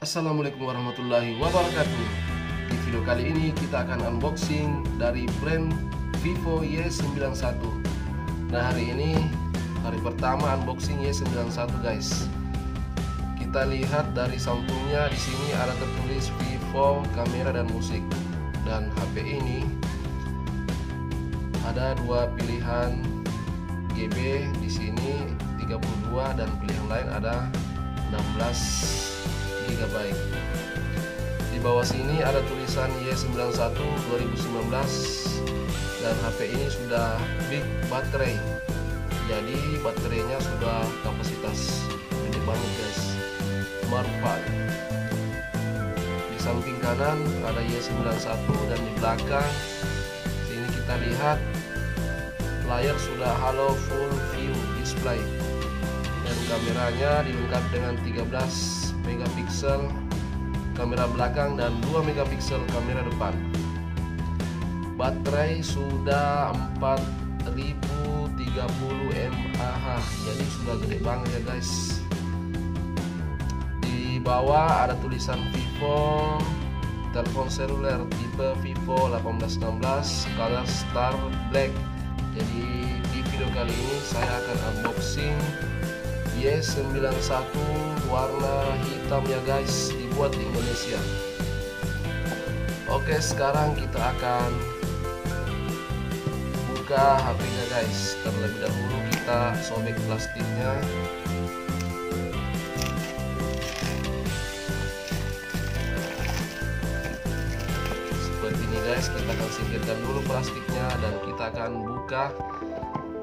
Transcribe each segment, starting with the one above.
Assalamualaikum warahmatullahi wabarakatuh. Di video kali ini kita akan unboxing dari brand Vivo Y91. Nah, hari ini hari pertama unboxing Y91 guys. Kita lihat dari sampulnya, di sini ada tertulis Vivo kamera dan musik. Dan HP ini ada dua pilihan GB, di sini 32 dan pilihan lain ada 16 GB. Di bawah sini ada tulisan Y91 2019 dan HP ini sudah big baterai. Jadi baterainya sudah kapasitas gede banget guys. Smart 5. Di samping kanan ada Y91 dan di belakang sini kita lihat layar sudah halo full view display. Dan kameranya dilengkapi dengan 13 megapiksel kamera belakang dan 2 megapiksel kamera depan. Baterai sudah 4030 mAh, jadi sudah gede banget ya guys. Di bawah ada tulisan Vivo telepon seluler tipe Vivo 1816 color Star Black. Jadi di video kali ini saya akan unboxing Y91 warna hitam ya guys, dibuat di Indonesia. Oke, sekarang kita akan buka HP-nya guys. Terlebih dahulu kita sobek plastiknya. Seperti ini guys, kita akan singkirkan dulu plastiknya dan kita akan buka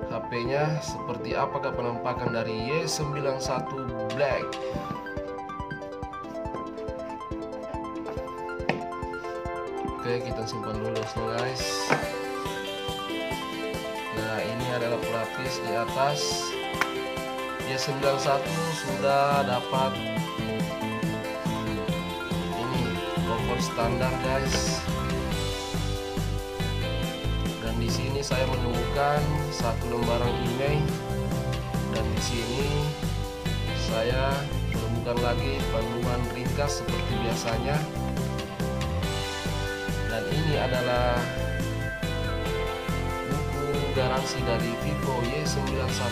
HP-nya. Seperti apakah penampakan dari Y91 Black. Oke, kita simpan dulu guys. Nah, ini adalah pelapis di atas. Y91 sudah dapat ini cover standar guys. Dan di sini saya menemukan satu lembaran email, dan di sini saya menemukan lagi panduan ringkas seperti biasanya. Dan ini adalah buku garansi dari Vivo Y91.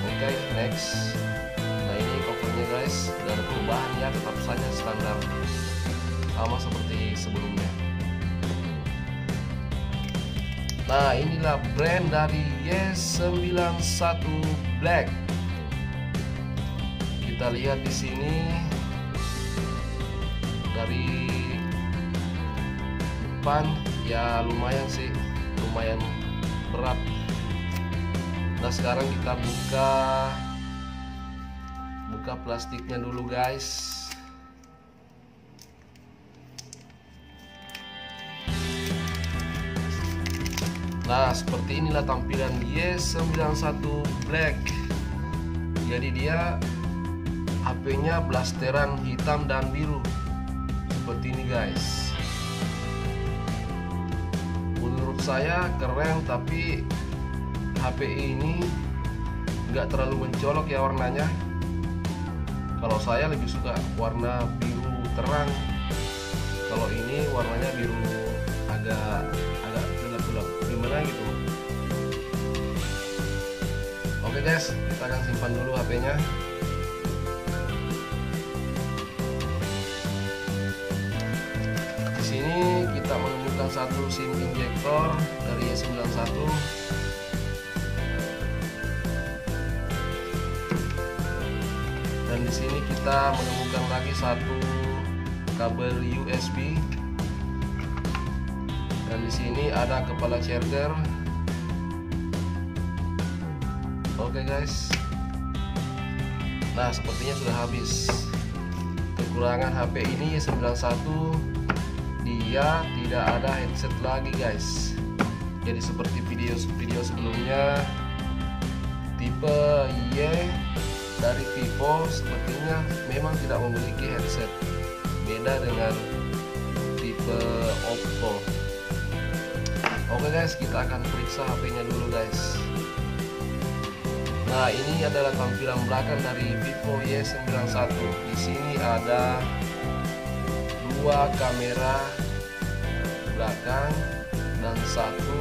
Oke, next. Nah, ini covernya guys, tidak ada perubahan ya, tetap saja standar sama seperti sebelumnya. Nah, inilah brand dari Y91 Black. Kita lihat di sini dari depan ya lumayan sih, lumayan berat. Nah, sekarang kita buka plastiknya dulu guys. Nah, seperti inilah tampilan Y91 Black. Jadi dia HP-nya blasteran hitam dan biru. Seperti ini guys. Menurut saya keren, tapi HP ini nggak terlalu mencolok ya warnanya. Kalau saya lebih suka warna biru terang. Kalau ini warnanya biru agak gelap-gelap gimana gitu. Oke guys, kita akan simpan dulu HP-nya. Di sini kita menemukan satu SIM injektor dari Y91. Dan di sini kita menemukan lagi satu kabel USB. Dan di sini ada kepala charger. Oke guys. Nah, sepertinya sudah habis. Kekurangan HP ini Y91, dia tidak ada headset lagi guys. Jadi seperti video sebelumnya, tipe Y dari Vivo sepertinya memang tidak memiliki headset. Beda dengan tipe Oppo. Oke guys, kita akan periksa HP-nya dulu guys. Nah, ini adalah tampilan belakang dari Vivo Y91. Di sini ada dua kamera belakang dan satu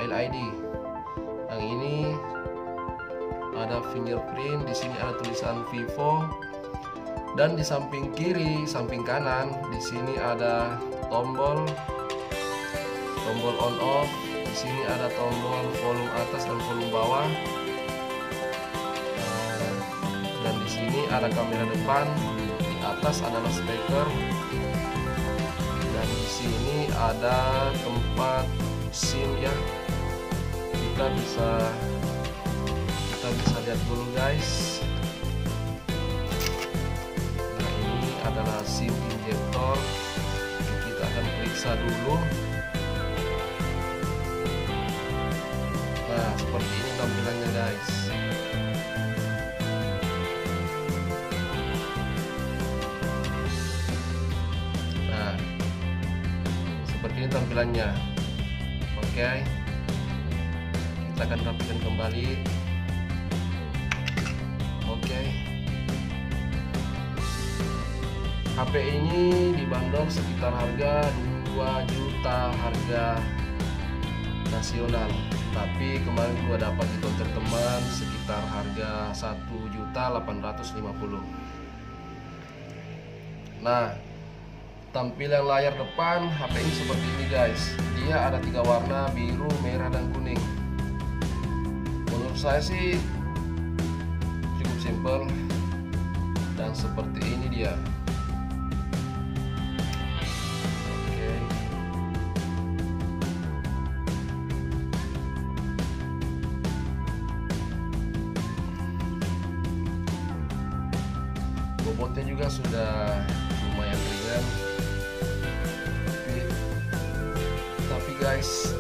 LED. Yang ini ada fingerprint, di sini ada tulisan Vivo, dan di samping kiri, samping kanan, di sini ada tombol on off. Di sini ada tombol volume atas dan volume bawah. Dan di sini ada kamera depan, di atas adalah speaker. Dan di sini ada tempat SIM ya. Kita bisa lihat dulu guys. Nah, ini adalah SIM injektor. Kita akan periksa dulu. Nah, seperti ini tampilannya guys. Nah, seperti ini tampilannya. Oke, kita akan rapikan kembali. Oke, HP ini dibanderol sekitar harga 2 juta harga nasional, tapi kemarin gua dapat di konter teman sekitar harga 1.850.000. Nah, tampilan layar depan HP ini seperti ini guys. Dia ada 3 warna, biru, merah, dan kuning. Menurut saya sih cukup simple dan seperti ini dia. Oke. Bobotnya juga sudah lumayan ringan. Tapi guys,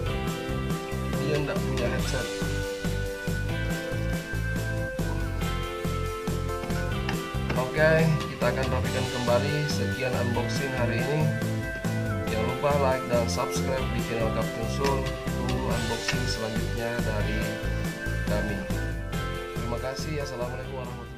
dia tidak punya headset. Oke, kita akan rapikan kembali. Sekian unboxing hari ini. Jangan lupa like dan subscribe di channel Captain Sul. Tunggu unboxing selanjutnya dari kami. Terima kasih. Assalamualaikum warahmatullahi wabarakatuh.